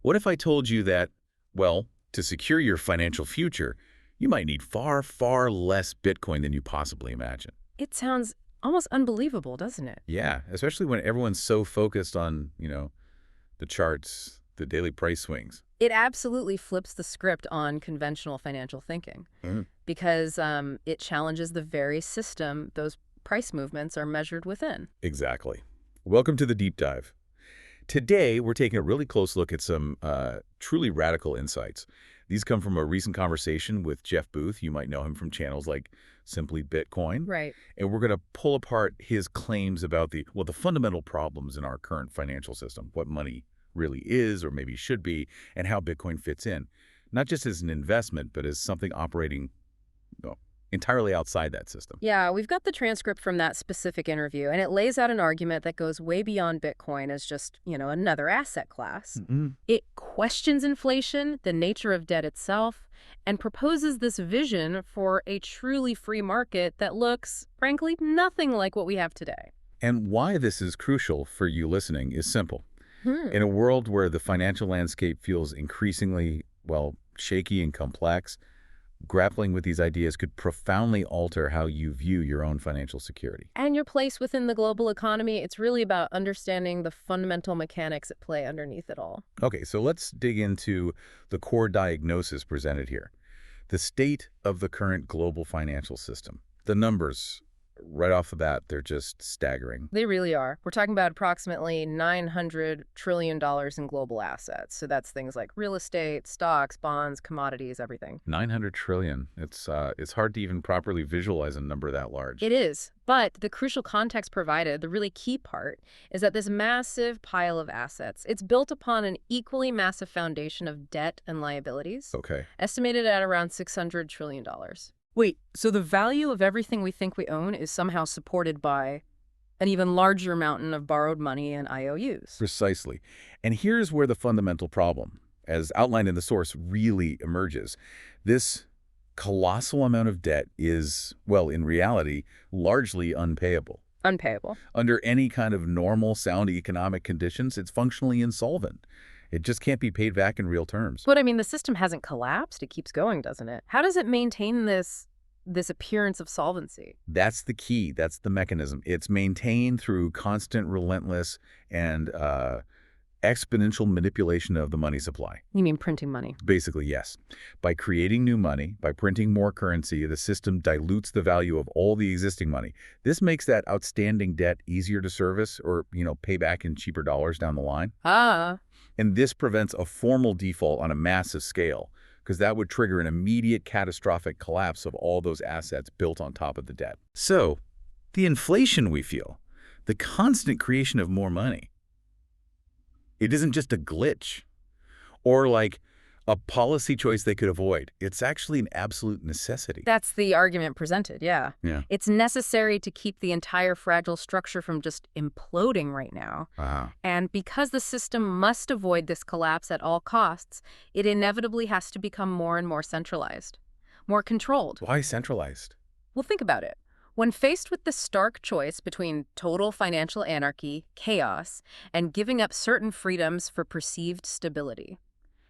What if I told you that, well, to secure your financial future, you might need far, far less Bitcoin than you possibly imagine? It sounds almost unbelievable, doesn't it? Yeah, especially when everyone's so focused on, the charts, the daily price swings. It absolutely flips the script on conventional financial thinking Mm. because it challenges the very system those price movements are measured within. Exactly. Welcome to the deep dive. Today, we're taking a really close look at some truly radical insights. These come from a recent conversation with Jeff Booth. You might know him from channels like Simply Bitcoin. Right. And we're going to pull apart his claims about the fundamental problems in our current financial system, what money really is or maybe should be, and how Bitcoin fits in, not just as an investment, but as something operating well, entirely outside that system. Yeah, we've got the transcript from that specific interview, and it lays out an argument that goes way beyond Bitcoin as just, another asset class. Mm. It questions inflation, the nature of debt itself, and proposes this vision for a truly free market that looks, frankly, nothing like what we have today. And why this is crucial for you listening is simple. Hmm. In a world where the financial landscape feels increasingly, shaky and complex, grappling with these ideas could profoundly alter how you view your own financial security. And your place within the global economy, it's really about understanding the fundamental mechanics at play underneath it all. Okay, so let's dig into the core diagnosis presented here. The state of the current global financial system. The numbers, right off the bat, they're just staggering. They really are. We're talking about approximately $900 trillion in global assets. So that's things like real estate, stocks, bonds, commodities, everything. 900 trillion. It's hard to even properly visualize a number that large. It is. But the crucial context provided, the really key part, is that this massive pile of assets, it's built upon an equally massive foundation of debt and liabilities, Okay. estimated at around $600 trillion. Wait, so the value of everything we think we own is somehow supported by an even larger mountain of borrowed money and IOUs. Precisely. And here's where the fundamental problem, as outlined in the source, really emerges. This colossal amount of debt is, in reality, largely unpayable. Unpayable. Under any kind of normal, sound economic conditions, it's functionally insolvent. It just can't be paid back in real terms. But I mean, the system hasn't collapsed. It keeps going, doesn't it? How does it maintain this appearance of solvency? That's the key. That's the mechanism. It's maintained through constant, relentless, and exponential manipulation of the money supply. You mean printing money? Basically, yes. By creating new money, by printing more currency, the system dilutes the value of all the existing money. This makes that outstanding debt easier to service or, pay back in cheaper dollars down the line. And this prevents a formal default on a massive scale, because that would trigger an immediate catastrophic collapse of all those assets built on top of the debt. So, the inflation we feel, the constant creation of more money, it isn't just a glitch or like a policy choice they could avoid. It's actually an absolute necessity. That's the argument presented, yeah. Yeah. It's necessary to keep the entire fragile structure from just imploding right now. Wow. And because the system must avoid this collapse at all costs, it inevitably has to become more and more centralized, more controlled. Why centralized? Well, think about it. When faced with the stark choice between total financial anarchy, chaos, and giving up certain freedoms for perceived stability,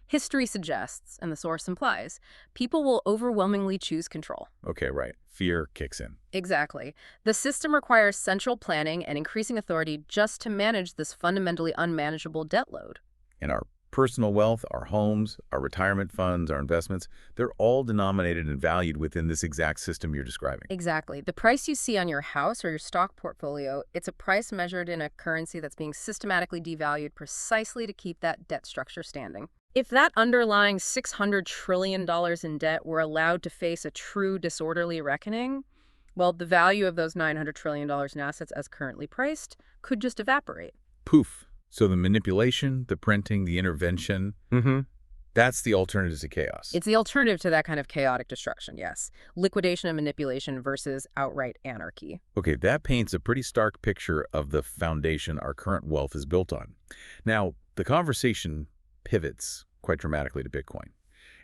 history suggests, and the source implies, people will overwhelmingly choose control. Okay, right. Fear kicks in. Exactly. The system requires central planning and increasing authority just to manage this fundamentally unmanageable debt load. And our personal wealth, our homes, our retirement funds, our investments, they're all denominated and valued within this exact system you're describing. Exactly. The price you see on your house or your stock portfolio, it's a price measured in a currency that's being systematically devalued precisely to keep that debt structure standing. If that underlying $600 trillion in debt were allowed to face a true disorderly reckoning, well, the value of those $900 trillion in assets as currently priced could just evaporate. Poof. So the manipulation, the printing, the intervention, that's the alternative to chaos. It's the alternative to that kind of chaotic destruction, yes. Liquidation and manipulation versus outright anarchy. Okay, that paints a pretty stark picture of the foundation our current wealth is built on. Now, the conversation pivots quite dramatically to Bitcoin.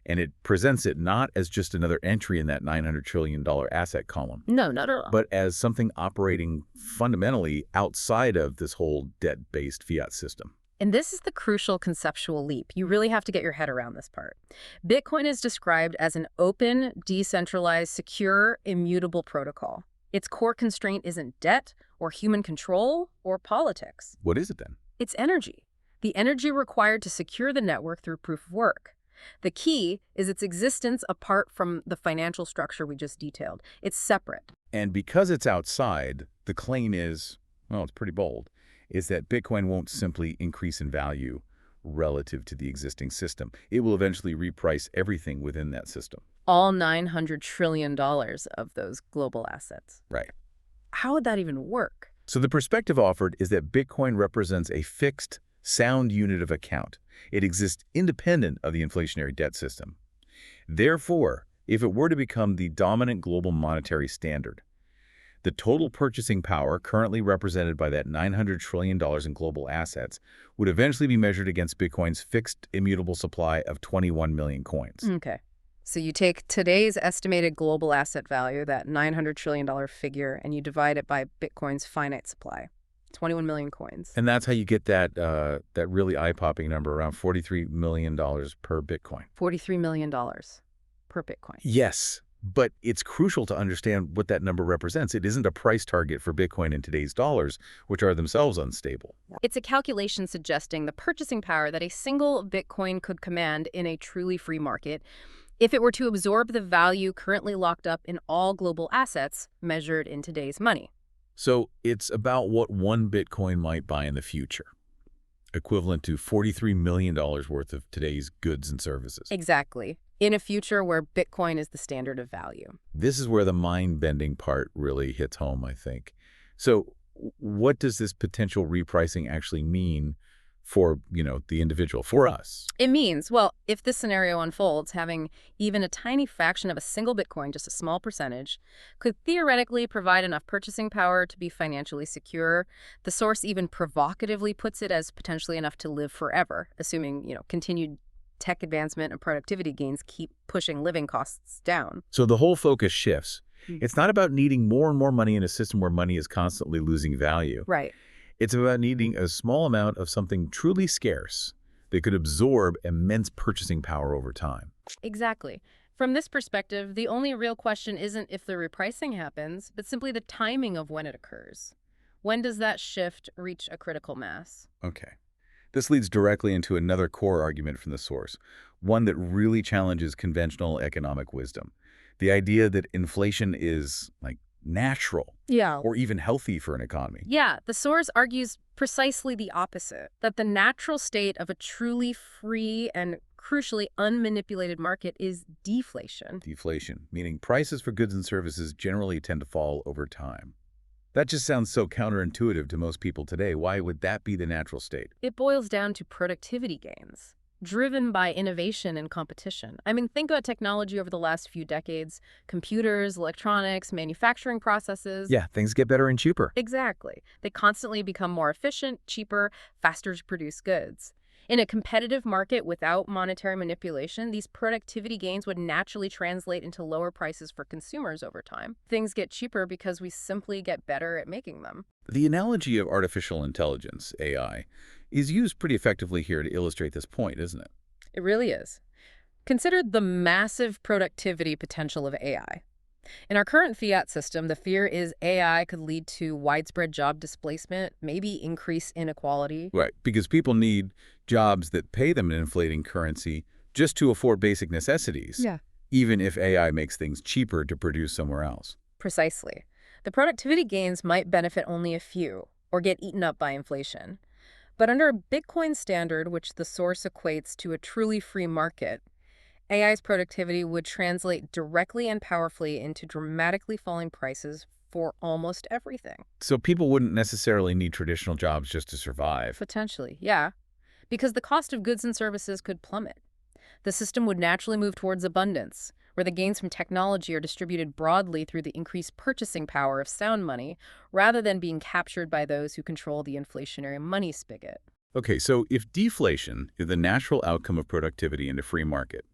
And it presents it not as just another entry in that $900 trillion asset column. No, not at all. But as something operating fundamentally outside of this whole debt-based fiat system. And this is the crucial conceptual leap. You really have to get your head around this part. Bitcoin is described as an open, decentralized, secure, immutable protocol. Its core constraint isn't debt or human control or politics. What is it then? It's energy. The energy required to secure the network through proof of work. The key is its existence apart from the financial structure we just detailed. It's separate. And because it's outside, the claim is, well, it's pretty bold, is that Bitcoin won't simply increase in value relative to the existing system. It will eventually reprice everything within that system. All $900 trillion of those global assets. Right. How would that even work? So the perspective offered is that Bitcoin represents a fixed, sound unit of account. It exists independent of the inflationary debt system. Therefore, if it were to become the dominant global monetary standard, the total purchasing power currently represented by that $900 trillion in global assets would eventually be measured against Bitcoin's fixed immutable supply of 21 million coins. Okay. So you take today's estimated global asset value, that $900 trillion figure, and you divide it by Bitcoin's finite supply, 21 million coins. And that's how you get that really eye-popping number, around $43 million per Bitcoin. $43 million per Bitcoin. Yes, but it's crucial to understand what that number represents. It isn't a price target for Bitcoin in today's dollars, which are themselves unstable. It's a calculation suggesting the purchasing power that a single Bitcoin could command in a truly free market if it were to absorb the value currently locked up in all global assets measured in today's money. So it's about what one Bitcoin might buy in the future, equivalent to $43 million worth of today's goods and services. Exactly. In a future where Bitcoin is the standard of value. This is where the mind-bending part really hits home, I think. So what does this potential repricing actually mean for, the individual, for us? It means, well, if this scenario unfolds, having even a tiny fraction of a single Bitcoin, just a small percentage, could theoretically provide enough purchasing power to be financially secure. The source even provocatively puts it as potentially enough to live forever, assuming, continued tech advancement and productivity gains keep pushing living costs down. So the whole focus shifts. It's not about needing more and more money in a system where money is constantly losing value. Right. It's about needing a small amount of something truly scarce that could absorb immense purchasing power over time. Exactly. From this perspective, the only real question isn't if the repricing happens, but simply the timing of when it occurs. When does that shift reach a critical mass? Okay. This leads directly into another core argument from the source, one that really challenges conventional economic wisdom. The idea that inflation is, natural or even healthy for an economy. Yeah, the source argues precisely the opposite, that the natural state of a truly free and crucially unmanipulated market is deflation. Deflation, meaning prices for goods and services generally tend to fall over time. That just sounds so counterintuitive to most people today. Why would that be the natural state? It boils down to productivity gains, driven by innovation and competition. I mean, think about technology over the last few decades. Computers, electronics, manufacturing processes. Yeah, things get better and cheaper. Exactly. They constantly become more efficient, cheaper, faster to produce goods. In a competitive market without monetary manipulation, these productivity gains would naturally translate into lower prices for consumers over time. Things get cheaper because we simply get better at making them. The analogy of artificial intelligence, AI, is used pretty effectively here to illustrate this point, isn't it? It really is. Consider the massive productivity potential of AI. In our current fiat system, the fear is AI could lead to widespread job displacement, maybe increase inequality. Right, because people need jobs that pay them an inflating currency just to afford basic necessities, even if AI makes things cheaper to produce somewhere else. Precisely. The productivity gains might benefit only a few, or get eaten up by inflation. But under a Bitcoin standard, which the source equates to a truly free market, AI's productivity would translate directly and powerfully into dramatically falling prices for almost everything. So people wouldn't necessarily need traditional jobs just to survive. Potentially, yeah. Because the cost of goods and services could plummet. The system would naturally move towards abundance, where the gains from technology are distributed broadly through the increased purchasing power of sound money, rather than being captured by those who control the inflationary money spigot. Okay, so if deflation is the natural outcome of productivity in a free market,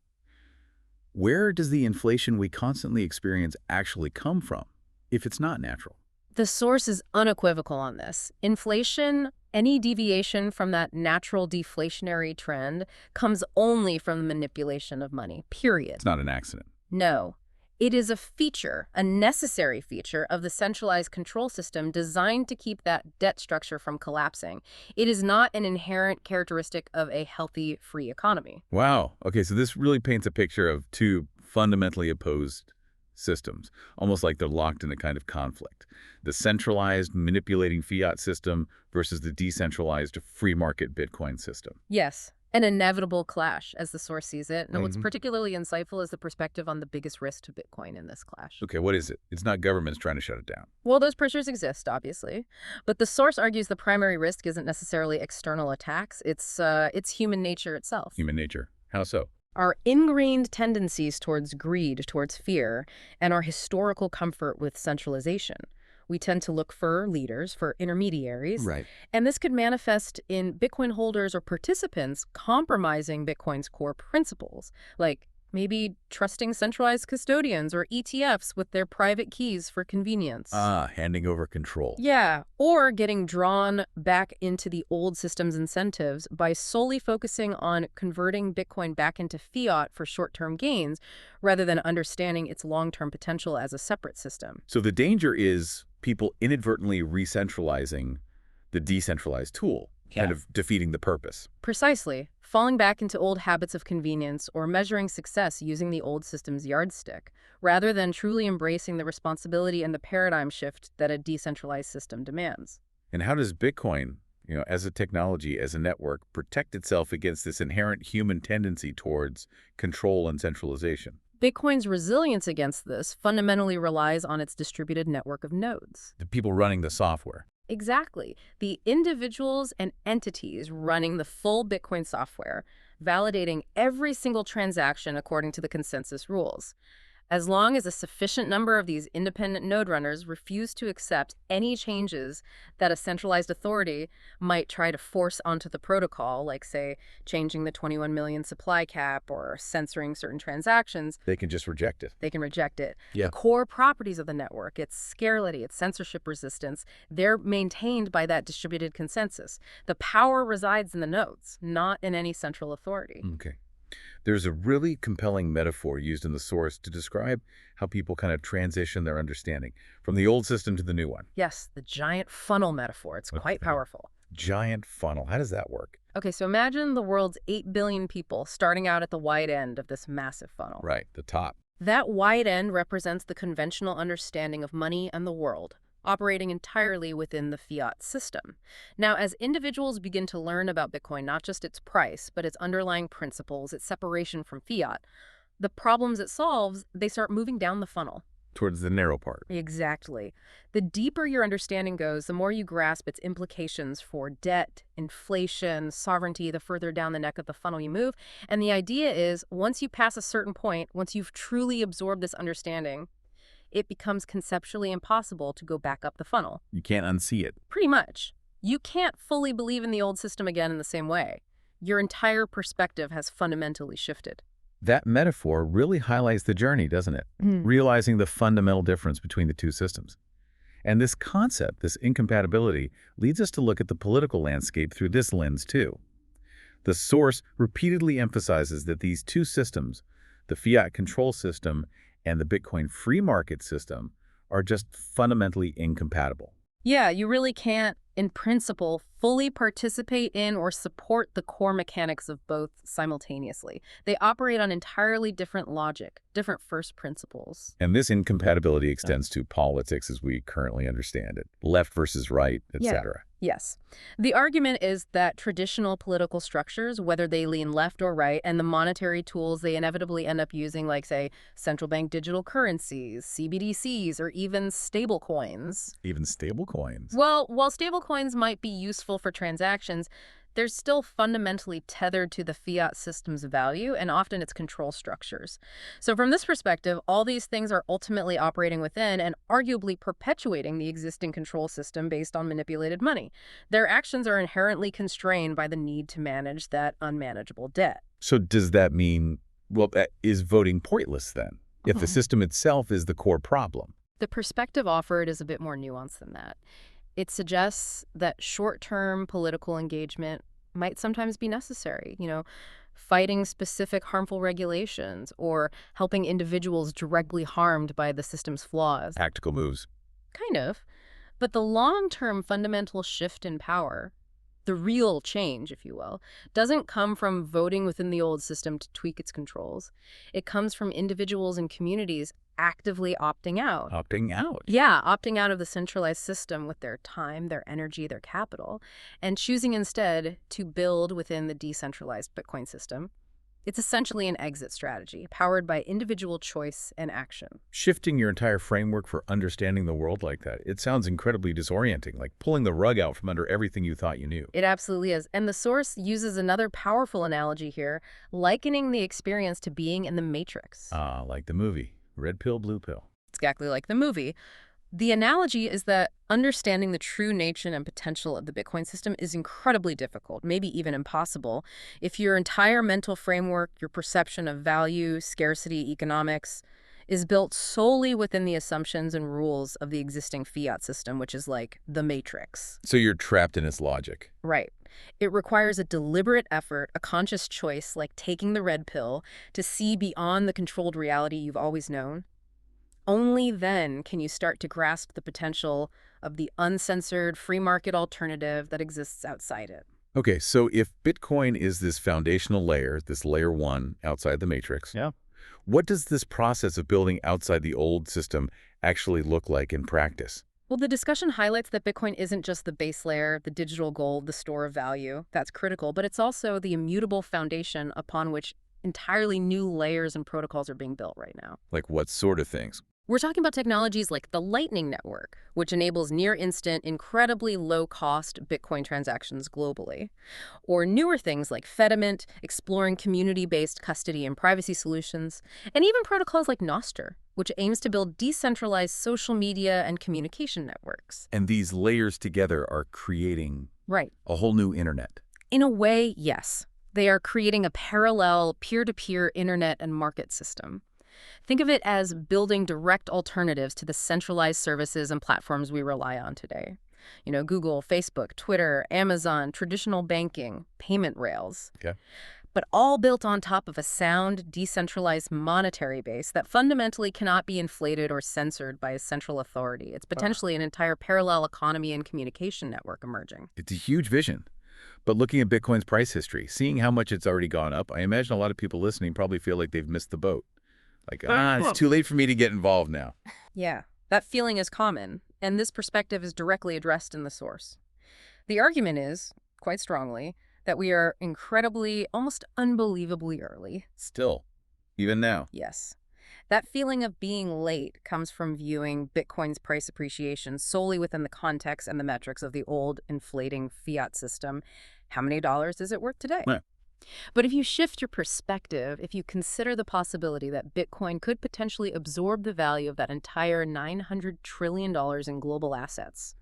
where does the inflation we constantly experience actually come from, if it's not natural? The source is unequivocal on this. Inflation, any deviation from that natural deflationary trend, comes only from the manipulation of money, period. It's not an accident. No. It is a feature, a necessary feature of the centralized control system designed to keep that debt structure from collapsing. It is not an inherent characteristic of a healthy, free economy. Wow. Okay, so this really paints a picture of two fundamentally opposed systems, almost like they're locked in a kind of conflict. The centralized, manipulating fiat system versus the decentralized, free market Bitcoin system. Yes, an inevitable clash, as the source sees it. And what's Mhm. particularly insightful is the perspective on the biggest risk to Bitcoin in this clash. Okay, what is it? It's not governments trying to shut it down. Well, those pressures exist, obviously, but the source argues the primary risk isn't necessarily external attacks. It's human nature itself. Human nature. How so? Our ingrained tendencies towards greed, towards fear, and our historical comfort with centralization. We tend to look for leaders, for intermediaries, Right. and this could manifest in Bitcoin holders or participants compromising Bitcoin's core principles, like maybe trusting centralized custodians or ETFs with their private keys for convenience. Ah, handing over control. Yeah, or getting drawn back into the old system's incentives by solely focusing on converting Bitcoin back into fiat for short-term gains rather than understanding its long-term potential as a separate system. So the danger is people inadvertently re-centralizing the decentralized tool, kind of defeating the purpose. Precisely, falling back into old habits of convenience or measuring success using the old system's yardstick, rather than truly embracing the responsibility and the paradigm shift that a decentralized system demands. And how does Bitcoin, as a technology, as a network, protect itself against this inherent human tendency towards control and centralization? Bitcoin's resilience against this fundamentally relies on its distributed network of nodes. The people running the software. Exactly. The individuals and entities running the full Bitcoin software, validating every single transaction according to the consensus rules. As long as a sufficient number of these independent node runners refuse to accept any changes that a centralized authority might try to force onto the protocol, like, say, changing the 21 million supply cap or censoring certain transactions, They can just reject it. they can reject it. Yeah. The core properties of the network, its scarcity, its censorship resistance, they're maintained by that distributed consensus. The power resides in the nodes, not in any central authority. Okay. There's a really compelling metaphor used in the source to describe how people kind of transition their understanding from the old system to the new one. Yes, the giant funnel metaphor. It's quite powerful. Giant funnel. How does that work? Okay, so imagine the world's 8 billion people starting out at the wide end of this massive funnel. Right, the top. That wide end represents the conventional understanding of money and the world, operating entirely within the fiat system. Now, as individuals begin to learn about Bitcoin, not just its price, but its underlying principles, its separation from fiat, the problems it solves, they start moving down the funnel. Towards the narrow part. Exactly. The deeper your understanding goes, the more you grasp its implications for debt, inflation, sovereignty, the further down the neck of the funnel you move. And the idea is, once you pass a certain point, once you've truly absorbed this understanding, it becomes conceptually impossible to go back up the funnel. You can't unsee it. Pretty much. You can't fully believe in the old system again in the same way. Your entire perspective has fundamentally shifted. That metaphor really highlights the journey, doesn't it? Realizing the fundamental difference between the two systems. And this concept, this incompatibility, leads us to look at the political landscape through this lens too. The source repeatedly emphasizes that these two systems, the fiat control system and the Bitcoin free market system, are just fundamentally incompatible. Yeah, you really can't, in principle, fully participate in or support the core mechanics of both simultaneously. They operate on entirely different logic, different first principles. And this incompatibility extends to politics as we currently understand it, left versus right, etc. Yes. The argument is that traditional political structures, whether they lean left or right, and the monetary tools they inevitably end up using, like, say, central bank digital currencies, CBDCs, or even stablecoins. Even stablecoins. Well, while stablecoins might be useful for transactions, they're still fundamentally tethered to the fiat system's value and often its control structures. So from this perspective, all these things are ultimately operating within and arguably perpetuating the existing control system based on manipulated money. Their actions are inherently constrained by the need to manage that unmanageable debt. So does that mean, well, is voting pointless then, if the system itself is the core problem? The perspective offered is a bit more nuanced than that. It suggests that short-term political engagement might sometimes be necessary, fighting specific harmful regulations or helping individuals directly harmed by the system's flaws. Tactical moves. Kind of. But the long-term fundamental shift in power, the real change, if you will, doesn't come from voting within the old system to tweak its controls. It comes from individuals and communities actively opting out. Opting out. Yeah, opting out of the centralized system with their time, their energy, their capital, and choosing instead to build within the decentralized Bitcoin system. It's essentially an exit strategy, powered by individual choice and action. Shifting your entire framework for understanding the world like that, it sounds incredibly disorienting, like pulling the rug out from under everything you thought you knew. It absolutely is. And the source uses another powerful analogy here, likening the experience to being in the Matrix. Like the movie, Red Pill, Blue Pill. Exactly like the movie. The analogy is that understanding the true nature and potential of the Bitcoin system is incredibly difficult, maybe even impossible, if your entire mental framework, your perception of value, scarcity, economics, is built solely within the assumptions and rules of the existing fiat system, which is like the Matrix. So you're trapped in its logic. Right. It requires a deliberate effort, a conscious choice, like taking the red pill, to see beyond the controlled reality you've always known. Only then can you start to grasp the potential of the uncensored free market alternative that exists outside it. Okay, so if Bitcoin is this foundational layer, this layer one outside the matrix, Yeah. what does this process of building outside the old system actually look like in practice? Well, the discussion highlights that Bitcoin isn't just the base layer, the digital gold, the store of value. That's critical, but it's also the immutable foundation upon which entirely new layers and protocols are being built right now. Like what sort of things? We're talking about technologies like the Lightning Network, which enables near-instant, incredibly low-cost Bitcoin transactions globally. Or newer things like Fediment, exploring community-based custody and privacy solutions. And even protocols like Nostr, which aims to build decentralized social media and communication networks. And these layers together are creating Right. a whole new internet. In a way, yes. They are creating a parallel peer-to-peer internet and market system. Think of it as building direct alternatives to the centralized services and platforms we rely on today. Google, Facebook, Twitter, Amazon, traditional banking, payment rails. Okay. But all built on top of a sound, decentralized monetary base that fundamentally cannot be inflated or censored by a central authority. It's potentially an entire parallel economy and communication network emerging. It's a huge vision. But looking at Bitcoin's price history, seeing how much it's already gone up, I imagine a lot of people listening probably feel like they've missed the boat. Like, it's too late for me to get involved now. Yeah, that feeling is common, and this perspective is directly addressed in the source. The argument is, quite strongly, that we are incredibly, almost unbelievably early. Still, even now. Yes. That feeling of being late comes from viewing Bitcoin's price appreciation solely within the context and the metrics of the old inflating fiat system. How many dollars is it worth today? Yeah. But if you shift your perspective, if you consider the possibility that Bitcoin could potentially absorb the value of that entire $900 trillion in global assets,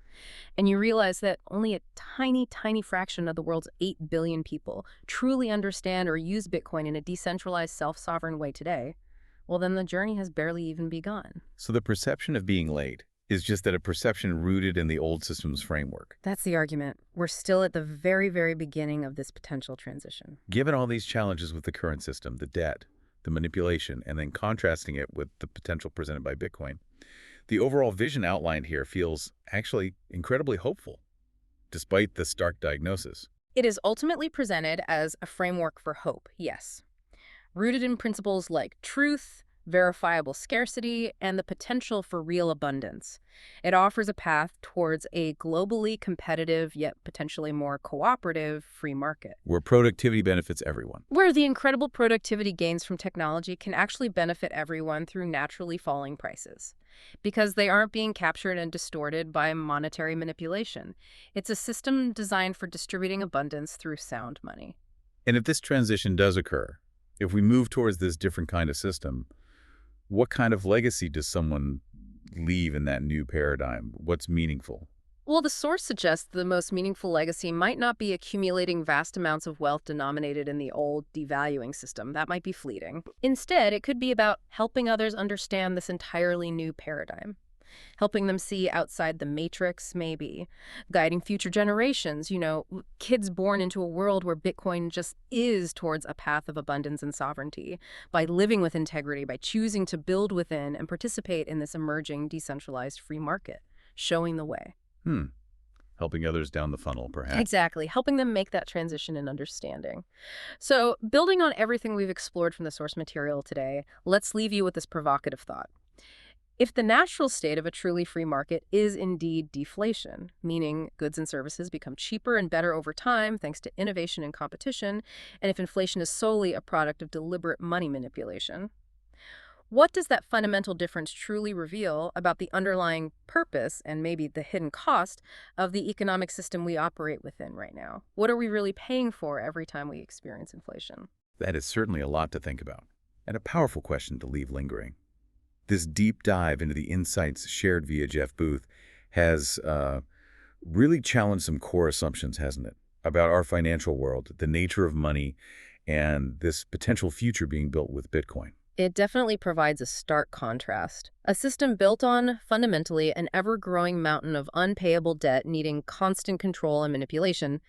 and you realize that only a tiny, tiny fraction of the world's 8 billion people truly understand or use Bitcoin in a decentralized, self-sovereign way today, well, then the journey has barely even begun. So the perception of being late is just that a perception rooted in the old system's framework. That's the argument. We're still at the very, very beginning of this potential transition. Given all these challenges with the current system, the debt, the manipulation, and then contrasting it with the potential presented by Bitcoin, the overall vision outlined here feels actually incredibly hopeful, despite the stark diagnosis. It is ultimately presented as a framework for hope, yes, rooted in principles like truth, verifiable scarcity, and the potential for real abundance. It offers a path towards a globally competitive, yet potentially more cooperative, free market. Where productivity benefits everyone. Where the incredible productivity gains from technology can actually benefit everyone through naturally falling prices. Because they aren't being captured and distorted by monetary manipulation. It's a system designed for distributing abundance through sound money. And if this transition does occur, if we move towards this different kind of system, what kind of legacy does someone leave in that new paradigm? What's meaningful? Well, the source suggests the most meaningful legacy might not be accumulating vast amounts of wealth denominated in the old devaluing system. That might be fleeting. Instead, it could be about helping others understand this entirely new paradigm. helping them see outside the matrix, maybe, guiding future generations, kids born into a world where Bitcoin just is towards a path of abundance and sovereignty, by living with integrity, by choosing to build within and participate in this emerging decentralized free market, showing the way. Hmm. Helping others down the funnel, perhaps. Exactly, helping them make that transition and understanding. So, building on everything we've explored from the source material today, let's leave you with this provocative thought. If the natural state of a truly free market is indeed deflation, meaning goods and services become cheaper and better over time thanks to innovation and competition, and if inflation is solely a product of deliberate money manipulation, what does that fundamental difference truly reveal about the underlying purpose and maybe the hidden cost of the economic system we operate within right now? What are we really paying for every time we experience inflation? That is certainly a lot to think about, and a powerful question to leave lingering. This deep dive into the insights shared via Jeff Booth has really challenged some core assumptions, hasn't it? About our financial world, the nature of money, and this potential future being built with Bitcoin. It definitely provides a stark contrast. A system built on, fundamentally, an ever-growing mountain of unpayable debt needing constant control and manipulation,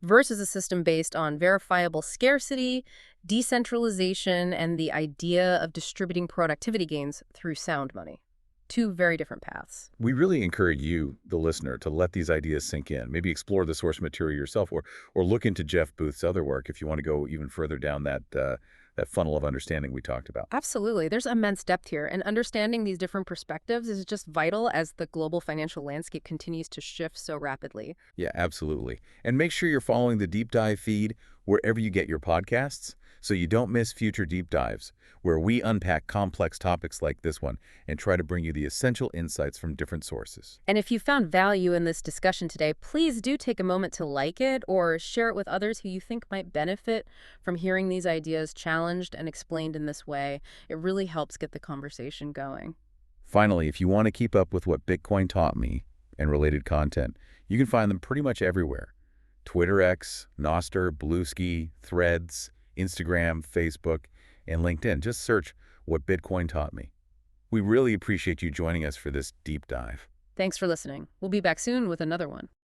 versus a system based on verifiable scarcity, decentralization, and the idea of distributing productivity gains through sound money. Two very different paths. We really encourage you, the listener, to let these ideas sink in. Maybe explore the source material yourself, or look into Jeff Booth's other work if you want to go even further down that funnel of understanding we talked about. Absolutely. There's immense depth here, and understanding these different perspectives is just vital as the global financial landscape continues to shift so rapidly. Yeah, absolutely. And make sure you're following the Deep Dive feed wherever you get your podcasts so you don't miss future deep dives where we unpack complex topics like this one and try to bring you the essential insights from different sources. And if you found value in this discussion today, please do take a moment to like it or share it with others who you think might benefit from hearing these ideas challenged and explained in this way. It really helps get the conversation going. Finally, if you want to keep up with what Bitcoin taught me and related content, you can find them pretty much everywhere. Twitter X, Nostr, Bluesky, Threads, Instagram, Facebook, and LinkedIn. Just search What Bitcoin Taught Me. We really appreciate you joining us for this deep dive. Thanks for listening. We'll be back soon with another one.